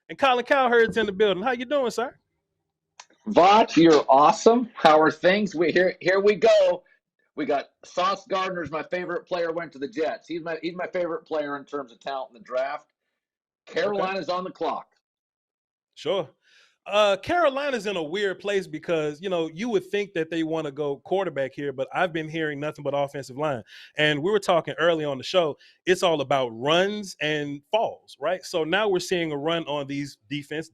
And Colin Cowherd's in the building. How you doing, sir? Voch, you're awesome. How are things? Here we go. We got Sauce Gardner's my favorite player. Went to the Jets. He's my favorite player in terms of talent in the draft. Okay. Carolina's on the clock. Sure. Carolina's in a weird place because, you would think that they want to go quarterback here, but I've been hearing nothing but offensive line. And we were talking early on the show, it's all about runs and falls, right? So now we're seeing a run on these defense,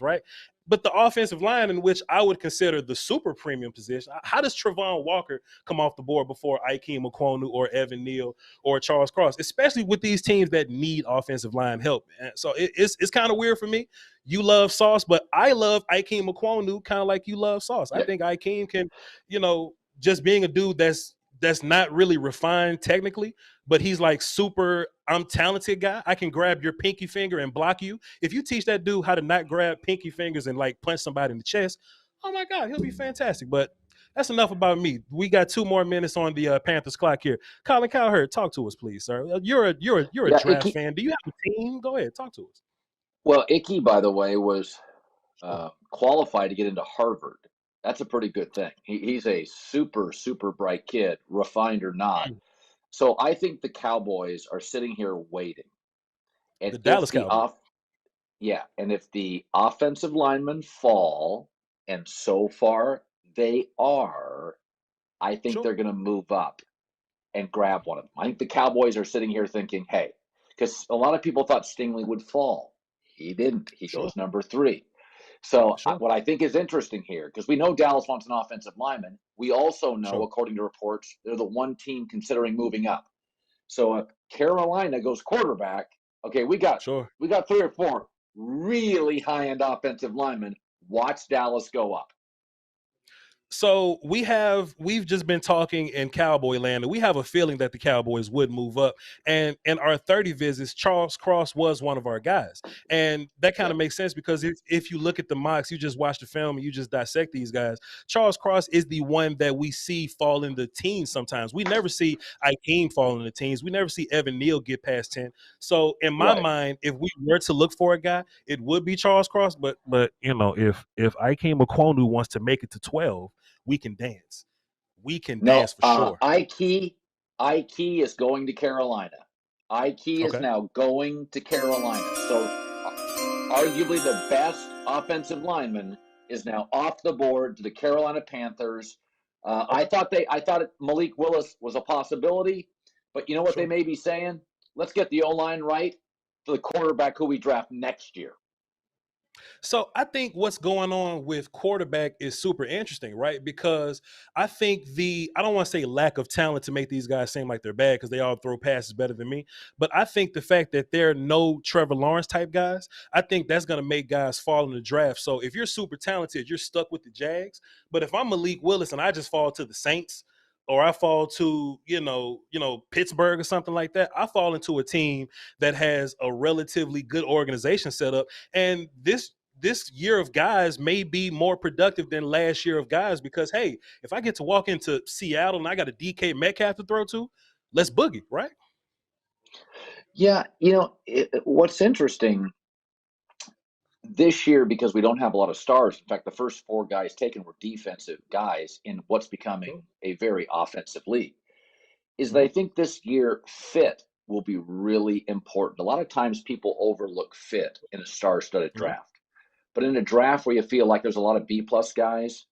right? But the offensive line, in which I would consider the super premium position, how does Travon Walker come off the board before Ikem Ekwonu or Evan Neal or Charles Cross, especially with these teams that need offensive line help? And so it's kind of weird for me. You love Sauce, but I love Ikem Ekwonu kind of like you love Sauce. I think Ikem can, just being a dude that's not really refined technically, but he's like super, I'm talented guy. I can grab your pinky finger and block you. If you teach that dude how to not grab pinky fingers and like punch somebody in the chest, oh my God, he'll be fantastic. But that's enough about me. We got 2 more minutes on the Panthers clock here. Colin Cowherd, talk to us, please, sir. You're a draft Icky, fan. Do you have a team? Go ahead, talk to us. well, Icky, by the way, was qualified to get into Harvard. That's a pretty good thing. He's a super, super bright kid, refined or not. So I think the Cowboys are sitting here waiting. And The Dallas Cowboys. and if the offensive linemen fall, and so far they are, I think they're going to move up and grab one of them. I think the Cowboys are sitting here thinking, hey, because a lot of people thought Stingley would fall. He didn't. He goes number 3. So what I think is interesting here, because we know Dallas wants an offensive lineman, we also know, according to reports, they're the one team considering moving up. So if Carolina goes quarterback, okay, we got 3 or 4 really high-end offensive linemen. Watch Dallas go up. So we've just been talking in Cowboy land, and we have a feeling that the Cowboys would move up. And in our 30 visits, Charles Cross was one of our guys. And that kind of makes sense because if you look at the mocks, you just watch the film and you just dissect these guys. Charles Cross is the one that we see fall in the teens sometimes. We never see Ikem fall in the teens. We never see Evan Neal get past 10. So in my mind, if we were to look for a guy, it would be Charles Cross. But if Ikem Ekwonu wants to make it to 12, we can dance. We can dance for sure. Ike is going to Carolina. Ike is now going to Carolina. So arguably the best offensive lineman is now off the board to the Carolina Panthers. I thought Malik Willis was a possibility, but you know what they may be saying? Let's get the O-line right for the quarterback who we draft next year. So I think what's going on with quarterback is super interesting, right? Because I think I don't want to say lack of talent to make these guys seem like they're bad because they all throw passes better than me. But I think the fact that there are no Trevor Lawrence type guys, I think that's going to make guys fall in the draft. So if you're super talented, you're stuck with the Jags. But if I'm Malik Willis and I just fall to the Saints, or I fall to, Pittsburgh or something like that, I fall into a team that has a relatively good organization set up. And this year of guys may be more productive than last year of guys because, hey, if I get to walk into Seattle and I got a DK Metcalf to throw to, let's boogie, right? Yeah, what's interesting this year, because we don't have a lot of stars. In fact, the first 4 guys taken were defensive guys in what's becoming a very offensive league, is that I think this year fit will be really important. A lot of times people overlook fit in a star-studded draft. But in a draft where you feel like there's a lot of B-plus guys,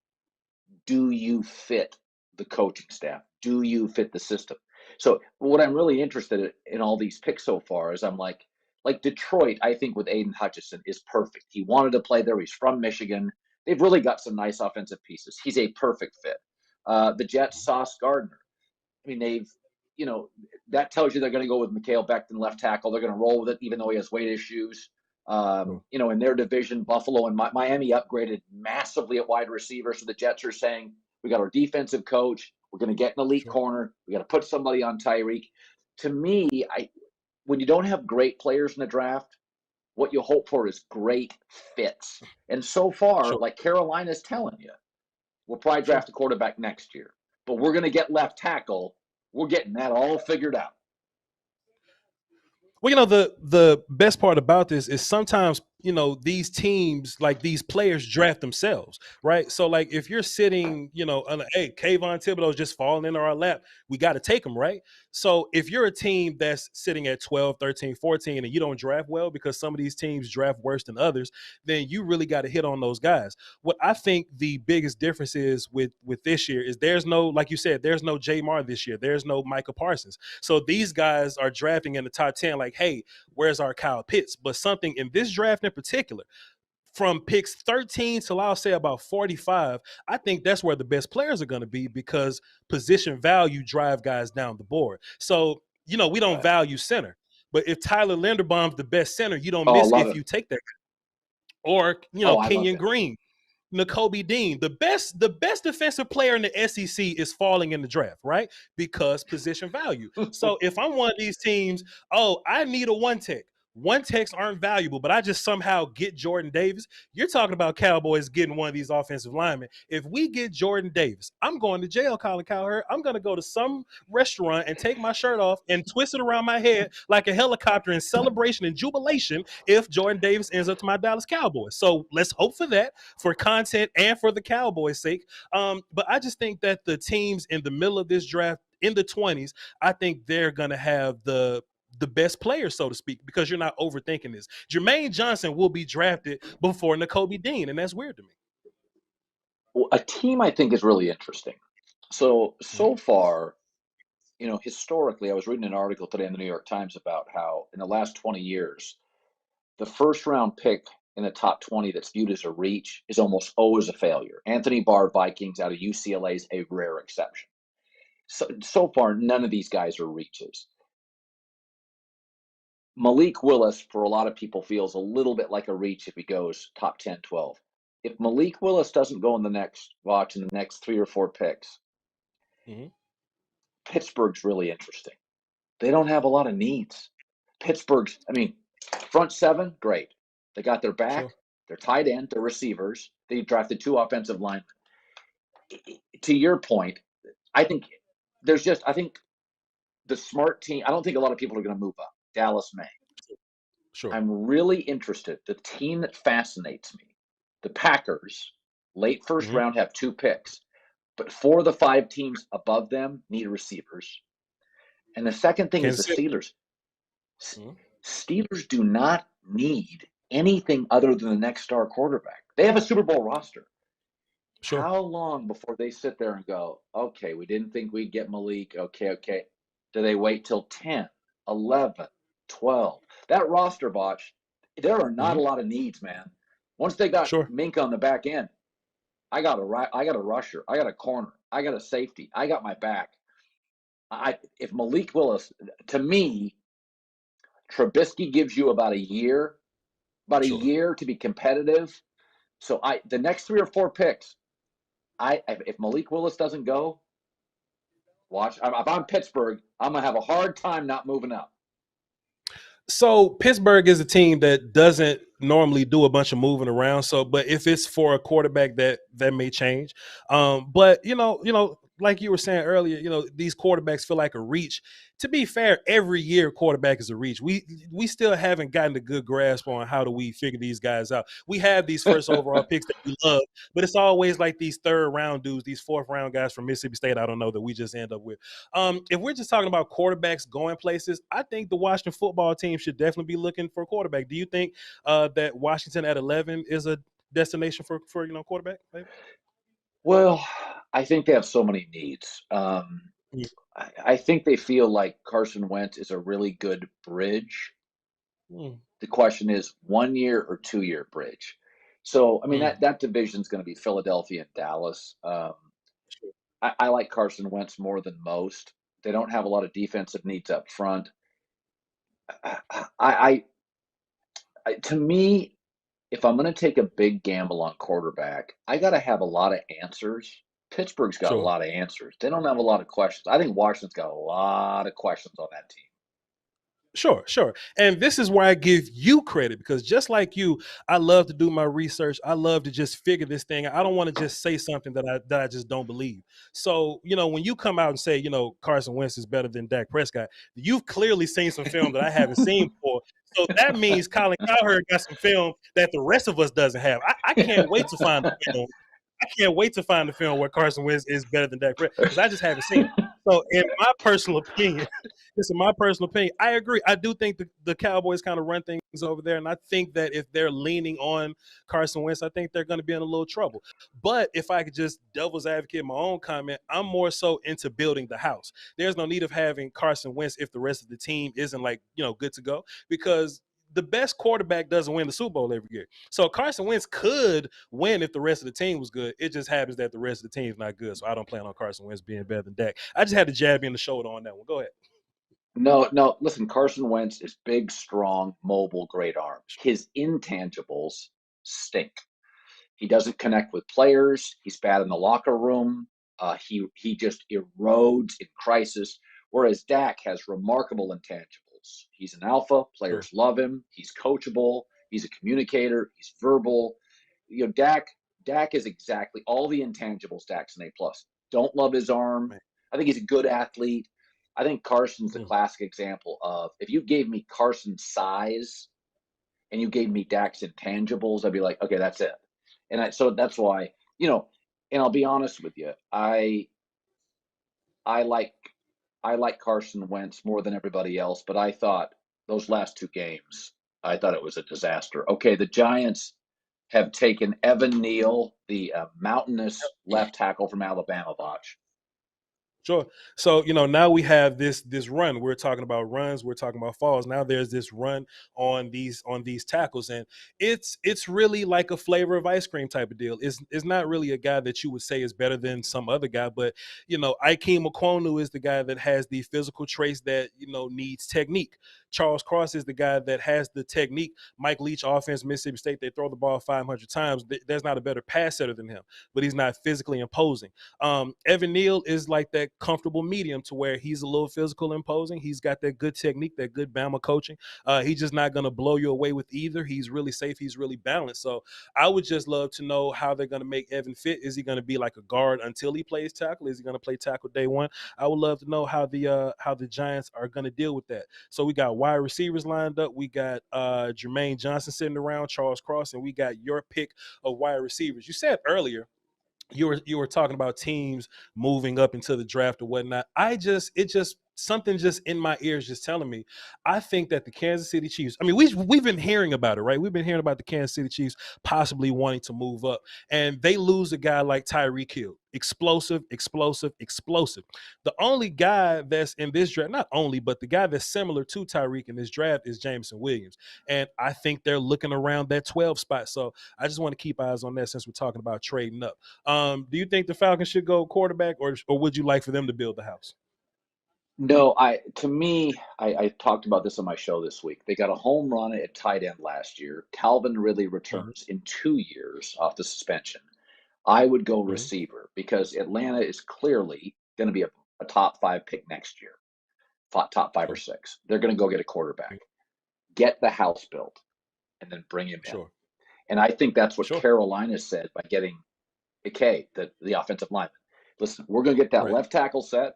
do you fit the coaching staff? Do you fit the system? So what I'm really interested in all these picks so far is I'm like Detroit, I think with Aiden Hutchinson is perfect. He wanted to play there. He's from Michigan. They've really got some nice offensive pieces. He's a perfect fit. The Jets, Sauce Gardner. I mean, that tells you they're going to go with Mikael Becton left tackle. They're going to roll with it, even though he has weight issues. In their division, Buffalo and Miami upgraded massively at wide receiver. So the Jets are saying, we got our defensive coach. We're going to get an elite corner. We got to put somebody on Tyreek. To me, when you don't have great players in the draft, what you hope for is great fits. And so far, like Carolina's telling you, we'll probably draft a quarterback next year. But we're going to get left tackle. We're getting that all figured out. Well, the best part about this is sometimes these teams, like these players draft themselves, right? So like if you're sitting, hey, Kayvon Thibodeau's just falling into our lap, we got to take him, right? So if you're a team that's sitting at 12, 13, 14, and you don't draft well because some of these teams draft worse than others, then you really got to hit on those guys. What I think the biggest difference is with this year is there's no, like you said, there's no Jamar this year. There's no Micah Parsons. So these guys are drafting in the top 10 like, hey, where's our Kyle Pitts? But something in this draft in particular, from picks 13 till I'll say about 45, I think that's where the best players are going to be because position value drive guys down the board. So, we don't value center. But if Tyler Linderbaum's the best center, you don't miss love if it. you take that. Or, I Kenyon Green, Nakobe Dean. The best defensive player in the SEC is falling in the draft, right? Because position value. So if I'm one of these teams, I need a one tech. One techs aren't valuable, but I just somehow get Jordan Davis. You're talking about Cowboys getting one of these offensive linemen. If we get Jordan Davis, I'm going to jail, Colin Cowherd. I'm going to go to some restaurant and take my shirt off and twist it around my head like a helicopter in celebration and jubilation if Jordan Davis ends up to my Dallas Cowboys. So let's hope for that, for content and for the Cowboys' sake. But I just think that the teams in the middle of this draft, in the 20s, I think they're going to have the best players, so to speak, because you're not overthinking this. Jermaine Johnson will be drafted before Nakobe Dean, and that's weird to me. Well, a team I think is really interesting. So far, historically, I was reading an article today in the New York Times about how in the last 20 years, the first round pick in the top 20 that's viewed as a reach is almost always a failure. Anthony Barr, Vikings out of UCLA is a rare exception. So far, none of these guys are reaches. Malik Willis, for a lot of people, feels a little bit like a reach if he goes top 10, 12. If Malik Willis doesn't go in the next 3 or 4 picks, Pittsburgh's really interesting. They don't have a lot of needs. Front seven, great. They got their back, their tight end, their receivers. They drafted 2 offensive linemen. To your point, I think the smart team, I don't think a lot of people are going to move up. Dallas may. Sure. I'm really interested. The team that fascinates me, the Packers, late first round, have 2 picks, but 4 of the 5 teams above them need receivers. And the second thing is the Steelers. Steelers do not need anything other than the next star quarterback. They have a Super Bowl roster. Sure. How long before they sit there and go, okay, we didn't think we'd get Malik. Okay. Do they wait till 10, 11, 12? That roster, Voch, there are not a lot of needs, man. Once they got Mink on the back end, I got a rusher, I got a corner, I got a safety, I got my back. If Malik Willis, to me, Trubisky gives you about a year to be competitive. So the next 3 or 4 picks, if Malik Willis doesn't go, watch. If I'm Pittsburgh, I'm gonna have a hard time not moving up. So Pittsburgh is a team that doesn't normally do a bunch of moving around. But if it's for a quarterback, that may change. But like you were saying earlier, these quarterbacks feel like a reach. To be fair, every year quarterback is a reach. We still haven't gotten a good grasp on how do we figure these guys out. We have these first overall picks that we love, but it's always like these 3rd round dudes, these 4th round guys from Mississippi State, I don't know, that we just end up with. If we're just talking about quarterbacks going places, I think the Washington football team should definitely be looking for a quarterback. Do you think that Washington at 11 is a destination for quarterback? Maybe? Well, I think they have so many needs. I think they feel like Carson Wentz is a really good bridge. The question is 1 year or 2 year bridge. So, that division is going to be Philadelphia and Dallas. I like Carson Wentz more than most. They don't have a lot of defensive needs up front. To me, if I'm going to take a big gamble on quarterback, I got to have a lot of answers. Pittsburgh's got a lot of answers. They don't have a lot of questions. I think Washington's got a lot of questions on that team. Sure. And this is why I give you credit, because just like you, I love to do my research. I love to just figure this thing. I don't want to just say something that I just don't believe. So, when you come out and say, Carson Wentz is better than Dak Prescott, you've clearly seen some film that I haven't seen before. So that means Colin Cowherd got some film that the rest of us doesn't have. I can't wait to find the film. I can't wait to find the film where Carson Wentz is better than Dak Prescott because I just haven't seen it. So, in my personal opinion, I agree. I do think the Cowboys kind of run things over there, and I think that if they're leaning on Carson Wentz, I think they're going to be in a little trouble. But if I could just devil's advocate my own comment, I'm more so into building the house. There's no need of having Carson Wentz if the rest of the team isn't good to go because the best quarterback doesn't win the Super Bowl every year. So Carson Wentz could win if the rest of the team was good. It just happens that the rest of the team is not good. So I don't plan on Carson Wentz being better than Dak. I just had to jab you in the shoulder on that one. Go ahead. No. Listen, Carson Wentz is big, strong, mobile, great arm. His intangibles stink. He doesn't connect with players. He's bad in the locker room. He just erodes in crisis. Whereas Dak has remarkable intangibles. He's an alpha. Players love him. He's coachable. He's a communicator. He's verbal. Dak is exactly all the intangibles. Dak's an A+. Don't love his arm. I think he's a good athlete. I think Carson's the classic example of if you gave me Carson's size and you gave me Dak's intangibles, I'd be like, okay, that's it. So that's why, and I'll be honest with you, I like Carson Wentz more than everybody else, but I thought those last two games, I thought it was a disaster. Okay, the Giants have taken Evan Neal, the mountainous left tackle from Alabama, Voch. Sure. So, now we have this run. We're talking about runs, we're talking about falls. Now there's this run on these tackles, and it's really like a flavor of ice cream type of deal. It's not really a guy that you would say is better than some other guy, but Ikem Ekwonu is the guy that has the physical traits that needs technique. Charles Cross is the guy that has the technique. Mike Leach offense, Mississippi State, they throw the ball 500 times. There's not a better pass setter than him, but he's not physically imposing. Evan Neal is like that comfortable medium to where he's a little physical imposing. He's got that good technique, that good Bama coaching. He's just not going to blow you away with either. He's really safe. He's really balanced. So I would just love to know how they're going to make Evan fit. Is he going to be like a guard until he plays tackle? Is he going to play tackle day one? I would love to know how the Giants are going to deal with that. So we got wide receivers lined up. We got Jermaine Johnson sitting around, Charles Cross, and we got your pick of wide receivers. You said earlier you were talking about teams moving up into the draft or whatnot. Something just in my ears just telling me, I think that the Kansas City Chiefs, I mean, we've been hearing about it, right? We've been hearing about the Kansas City Chiefs possibly wanting to move up, and they lose a guy like Tyreek Hill. Explosive. The only guy that's in this draft, not only, but the guy that's similar to Tyreek in this draft is Jameson Williams. And I think they're looking around that 12 spot. So I just want to keep eyes on that since we're talking about trading up. Do you think the Falcons should go quarterback, or would you like for them to build the house? No, I talked about this on my show this week. They got a home run at tight end last year. Calvin Ridley returns in 2 years off the suspension. I would go receiver because Atlanta is clearly going to be a top 5 pick next year, top 5 or 6. They're going to go get a quarterback, get the house built, and then bring him in. And I think that's what Carolina said by getting Ike, the offensive lineman. Listen, we're going to get that left tackle set.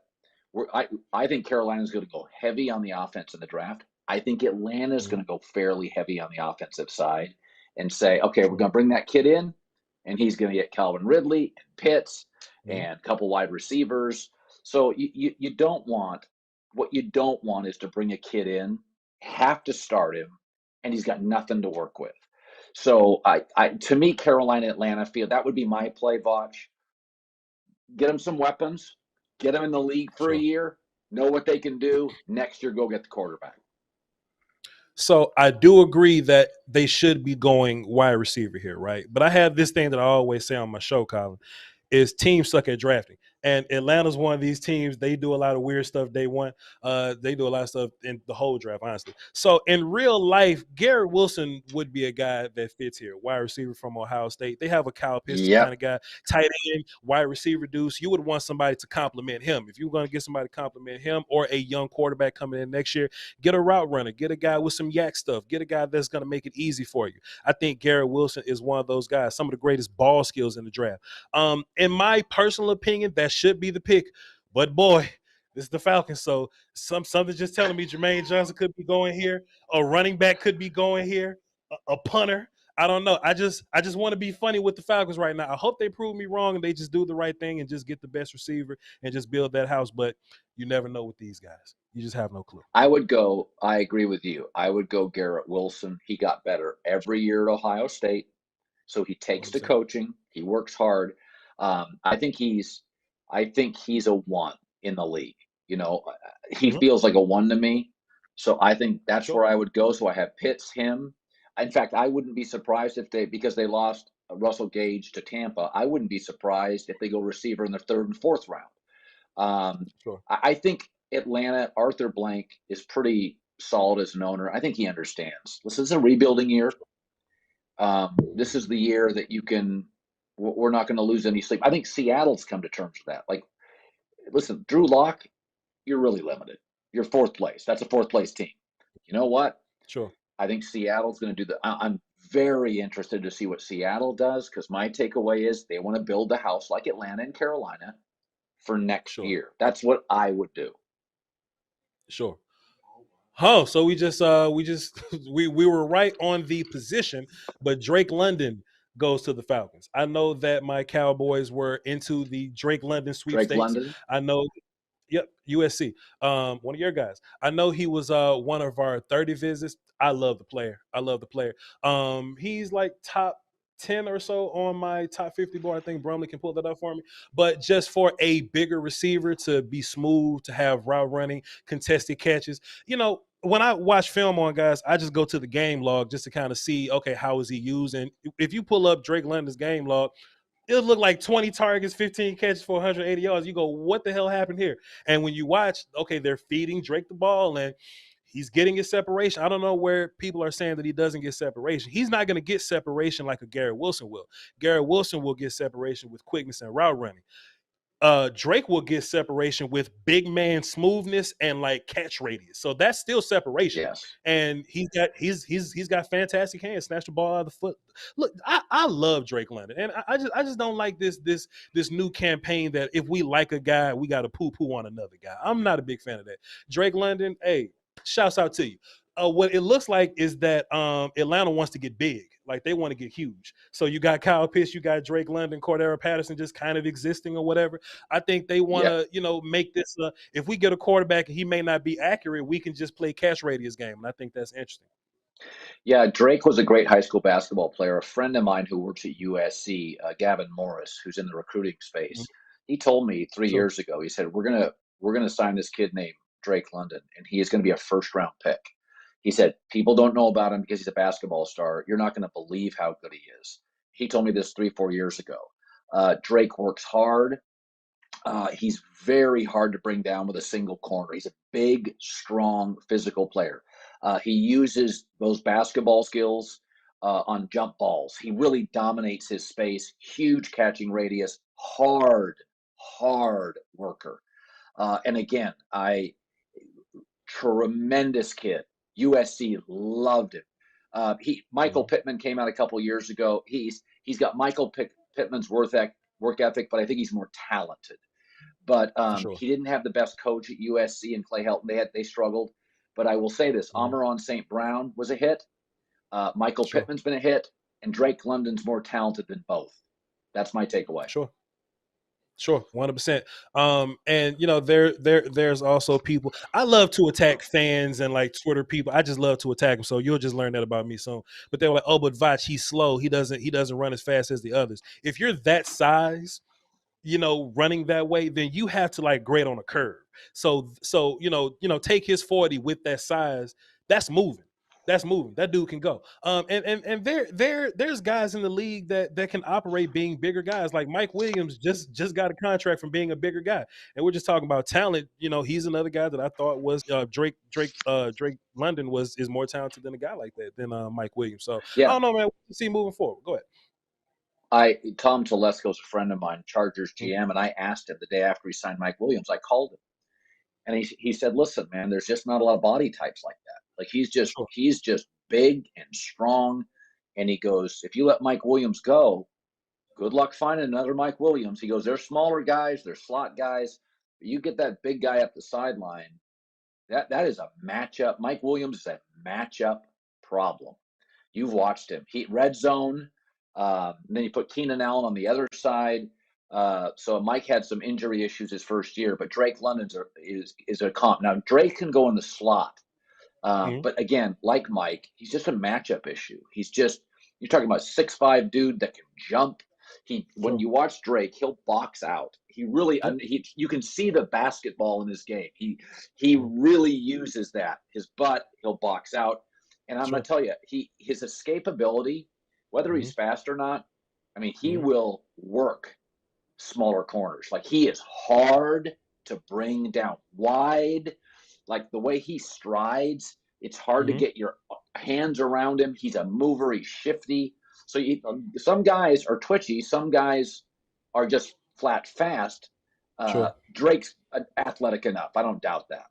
I think Carolina's going to go heavy on the offense in the draft. I think Atlanta's going to go fairly heavy on the offensive side and say, okay, we're going to bring that kid in, and he's going to get Calvin Ridley and Pitts and a couple wide receivers. So you don't want – what you don't want is to bring a kid in, have to start him, and he's got nothing to work with. So to me, Carolina, Atlanta feel that would be my play, Voch. Get him some weapons. Get them in the league for a year, know what they can do. Next year, go get the quarterback. So I do agree that they should be going wide receiver here, right? But I have this thing that I always say on my show, Colin, is teams suck at drafting. And Atlanta's one of these teams. They do a lot of weird stuff day one. They do a lot of stuff in the whole draft, honestly. So in real life, Garrett Wilson would be a guy that fits here. Wide receiver from Ohio State. They have a Kyle Pitts kind of guy. Tight end, wide receiver deuce. You would want somebody to complement him. If you're going to get somebody to complement him or a young quarterback coming in next year, get a route runner. Get a guy with some yak stuff. Get a guy that's going to make it easy for you. I think Garrett Wilson is one of those guys, some of the greatest ball skills in the draft. In my personal opinion, that should be the pick. But boy, This is the Falcons. So something's just telling me Jermaine Johnson could be going here. A running back could be going here. A punter. I don't know. I just want to be funny with the Falcons right now. I hope they prove me wrong and they just do the right thing and just get the best receiver and just build that house. But you never know with these guys. You just have no clue. I agree with you. I would go Garrett Wilson. He got better every year at Ohio State. So he takes to coaching. He works hard. I think he's a one in the league. He feels like a one to me. So I think that's where I would go. So I have Pitts, him. In fact, I wouldn't be surprised because they lost Russell Gage to Tampa. I wouldn't be surprised if they go receiver in the third and fourth round. I think Atlanta, Arthur Blank is pretty solid as an owner. I think he understands. This is a rebuilding year. This is the year that we're not going to lose any sleep. I think Seattle's come to terms with that. Like, listen, Drew Lock, you're really limited. You're fourth place. That's a fourth place team. You know what? Sure. I think Seattle's going to do I'm very interested to see what Seattle does, because my takeaway is they want to build the house like Atlanta and Carolina for next year. That's what I would do. Sure. Oh, so we were right on the position, but Drake London goes to the Falcons. I know that my Cowboys were into the Drake London sweepstakes. Drake London? I know. Yep, USC. One of your guys. I know he was one of our 30 visits. I love the player. He's like top 10 or so on my top 50 board. I think Brumley can pull that up for me. But just for a bigger receiver to be smooth, to have route running, contested catches, when I watch film on guys, I just go to the game log just to kind of see, okay, how is he used? And if you pull up Drake London's game log, it'll look like 20 targets, 15 catches for 180 yards. You go, what the hell happened here? And when you watch, okay, they're feeding Drake the ball and he's getting his separation. I don't know where people are saying that he doesn't get separation. He's not going to get separation like a Garrett Wilson will. Garrett Wilson will get separation with quickness and route running. Drake will get separation with big man smoothness and like catch radius. So that's still separation. Yes. And he's got fantastic hands, snatch the ball out of the foot. Look, I love Drake London. And I just don't like this new campaign that if we like a guy, we got to poo-poo on another guy. I'm not a big fan of that. Drake London, hey, shouts out to you. What it looks like is that Atlanta wants to get big. Like they want to get huge. So you got Kyle Pitts, you got Drake London, Cordero Patterson just kind of existing or whatever. I think they want to, make this, if we get a quarterback and he may not be accurate, we can just play catch radius game. And I think that's interesting. Yeah, Drake was a great high school basketball player. A friend of mine who works at USC, Gavin Morris, who's in the recruiting space, he told me 3 years ago, he said, we're gonna sign this kid named Drake London, and he is going to be a first-round pick. He said, people don't know about him because he's a basketball star. You're not going to believe how good he is. He told me this 3-4 years ago. Drake works hard. He's very hard to bring down with a single corner. He's a big, strong, physical player. He uses those basketball skills on jump balls. He really dominates his space, huge catching radius, hard worker. And again, tremendous kid. USC loved him. Michael Pittman came out a couple years ago. He's got Michael Pittman's work ethic, but I think he's more talented. But he didn't have the best coach at USC and Clay Helton. They struggled. But I will say this: Amon St. Brown was a hit. Michael Pittman's been a hit, and Drake London's more talented than both. That's my takeaway. Sure, 100%. And there's also people. I love to attack fans and like Twitter people. I just love to attack them. So you'll just learn that about me soon. But they were like, "Oh, but Voch, he's slow. He doesn't run as fast as the others." If you're that size, running that way, then you have to like grade on a curve. So take his 40 with that size. That's moving. That dude can go. And there's guys in the league that can operate being bigger guys. Like Mike Williams just got a contract from being a bigger guy. And we're just talking about talent. He's another guy that I thought was Drake London is more talented than a guy like that than Mike Williams. So I don't know, man. We'll see moving forward. Go ahead. Tom Telesco's a friend of mine, Chargers GM, and I asked him the day after he signed Mike Williams. I called him, and he said, "Listen, man, there's just not a lot of body types like that. Like he's just big and strong." And he goes, "If you let Mike Williams go, good luck finding another Mike Williams." He goes, "They're smaller guys, they're slot guys. You get that big guy up the sideline. That is a matchup. Mike Williams is a matchup problem. You've watched him. Red zone. Then you put Keenan Allen on the other side. So Mike had some injury issues his first year, but Drake London is a comp. Now Drake can go in the slot, but again, like Mike, he's just a matchup issue. You're talking about a 6'5" dude that can jump. When you watch Drake, he'll box out. You can see the basketball in his game. He really uses that. His butt, he'll box out. And I'm going to tell you, his escapability, whether he's fast or not, I mean, he will work smaller corners. Like, he is hard to bring down wide. Like, the way he strides, it's hard to get your hands around him. He's a mover. He's shifty. So some guys are twitchy. Some guys are just flat fast. Drake's athletic enough. I don't doubt that.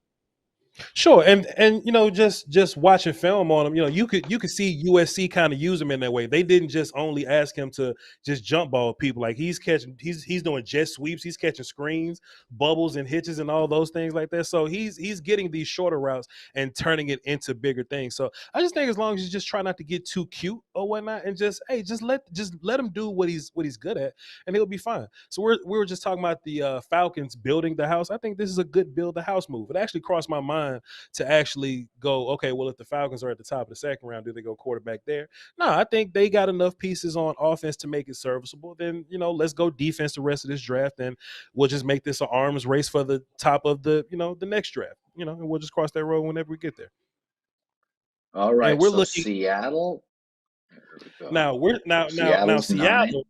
Sure, and just watching film on him, you could see USC kind of use him in that way. They didn't just only ask him to just jump ball people. Like, he's doing jet sweeps, he's catching screens, bubbles and hitches and all those things like that. So he's getting these shorter routes and turning it into bigger things. So I just think as long as you just try not to get too cute or whatnot, and just let him do what he's good at, and he'll be fine. So we were just talking about the Falcons building the house. I think this is a good build the house move. It actually crossed my mind to actually go, okay, well, if the Falcons are at the top of the second round, do they go quarterback there? No, I think they got enough pieces on offense to make it serviceable. Then, let's go defense the rest of this draft, and we'll just make this an arms race for the top of the next draft, and we'll just cross that road whenever we get there. All right, and we're looking Seattle. Now Seattle.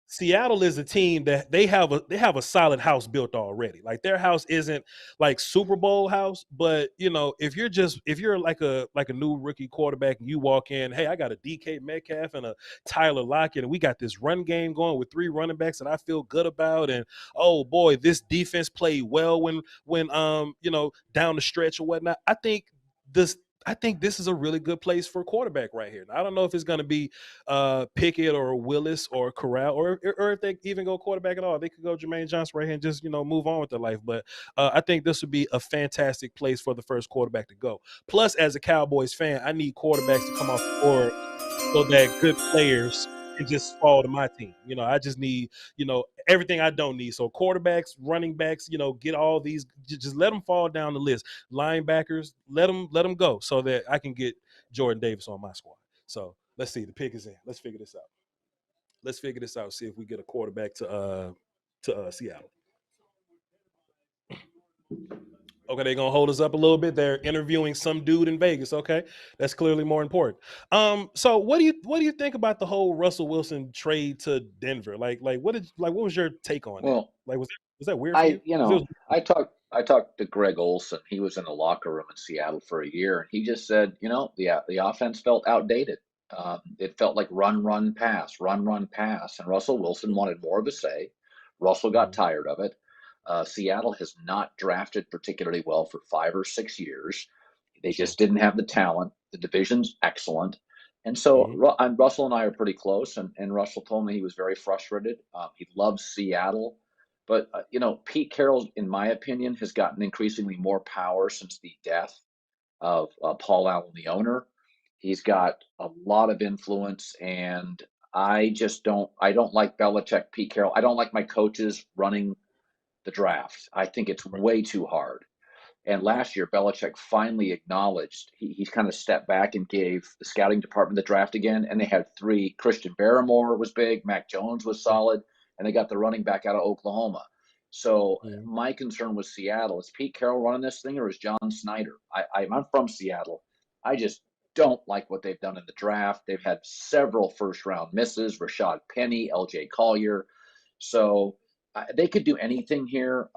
Seattle is a team that they have a solid house built already. Like, their house isn't like Super Bowl house, but if you're like a new rookie quarterback and you walk in, hey, I got a DK Metcalf and a Tyler Lockett, and we got this run game going with 3 running backs that I feel good about, and oh boy, this defense played well when down the stretch or whatnot. I think this is a really good place for a quarterback right here. Now, I don't know if it's going to be Pickett or Willis or Corral, or if they even go quarterback at all. They could go Jermaine Johnson right here and just move on with their life. But I think this would be a fantastic place for the first quarterback to go. Plus, as a Cowboys fan, I need quarterbacks to come off the board so that good players can just fall to my team. I just need everything I don't need. So quarterbacks, running backs, get all these, just let them fall down the list. Linebackers, let them go so that I can get Jordan Davis on my squad. So let's see, the pick is in. Let's figure this out. See if we get a quarterback to Seattle. Okay, they're gonna hold us up a little bit. They're interviewing some dude in Vegas. Okay, that's clearly more important. So what do you think about the whole Russell Wilson trade to Denver? Like what was your take on that? Like, was that weird for you? I talked to Greg Olson. He was in the locker room in Seattle for a year, and he just said, the offense felt outdated. It felt like run, pass, and Russell Wilson wanted more of a say. Russell got tired of it. Seattle has not drafted particularly well for 5 or 6 years. They just didn't have the talent. The division's excellent. And so Russell and I are pretty close, and Russell told me he was very frustrated. He loves Seattle. But, Pete Carroll, in my opinion, has gotten increasingly more power since the death of Paul Allen, the owner. He's got a lot of influence, and I don't like Belichick, Pete Carroll. I don't like my coaches running the draft. I think it's way too hard. And last year, Belichick finally acknowledged, he kind of stepped back and gave the scouting department the draft again. And they had 3. Christian Barrymore was big. Mac Jones was solid. And they got the running back out of Oklahoma. So my concern with Seattle, is Pete Carroll running this thing, or is John Snyder? I'm from Seattle. I just don't like what they've done in the draft. They've had several first-round misses, Rashad Penny, LJ Collier. So they could do anything here.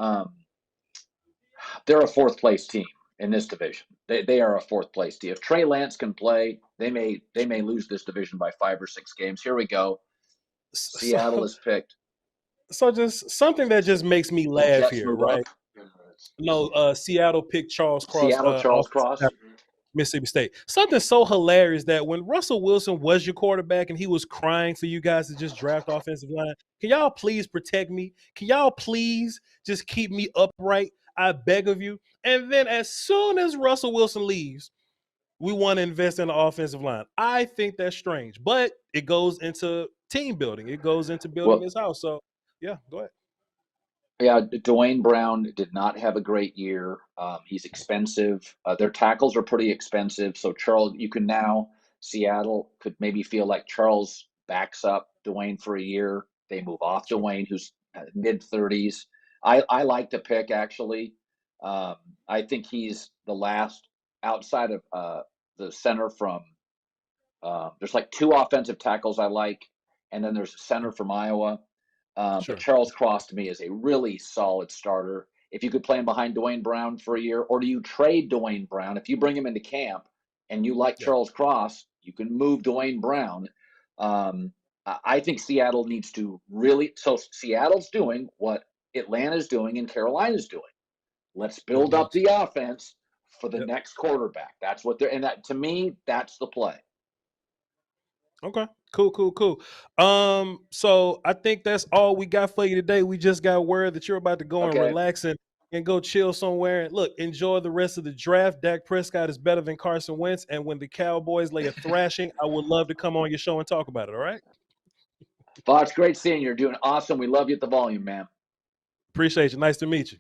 They're a 4th place team in this division. They are a 4th place team. If Trey Lance can play, they may lose this division by 5 or 6 games. Here we go. Seattle is picked. So just something that just makes me laugh here, right? No, Seattle picked Charles Cross. Seattle Charles Cross. Mississippi State. Something so hilarious that when Russell Wilson was your quarterback and he was crying for you guys to just draft offensive line, can y'all please protect me? Can y'all please just keep me upright? I beg of you. And then as soon as Russell Wilson leaves, we want to invest in the offensive line. I think that's strange, but it goes into team building. It goes into building this house. So, yeah, go ahead. Yeah, Dwayne Brown did not have a great year. He's expensive. Their tackles are pretty expensive. So Charles, you can now Seattle could maybe feel like Charles backs up Dwayne for a year. They move off Dwayne, who's mid-30s. I like the pick actually. I think he's the last outside of the center from. There's like 2 offensive tackles I like, and then there's a center from Iowa. But Charles Cross to me is a really solid starter. If you could play him behind Dwayne Brown for a year, or do you trade Dwayne Brown? If you bring him into camp and you like Charles Cross, you can move Dwayne Brown. I think Seattle needs to really – so Seattle's doing what Atlanta's doing and Carolina's doing. Let's build up the offense for the next quarterback. That's what they're – and that, to me, that's the play. Okay. Cool. So I think that's all we got for you today. We just got word that you're about to go and relax and go chill somewhere. And look, enjoy the rest of the draft. Dak Prescott is better than Carson Wentz. And when the Cowboys lay a thrashing, I would love to come on your show and talk about it. All right. Voch, great seeing you. You're doing awesome. We love you at the volume, man. Appreciate you. Nice to meet you.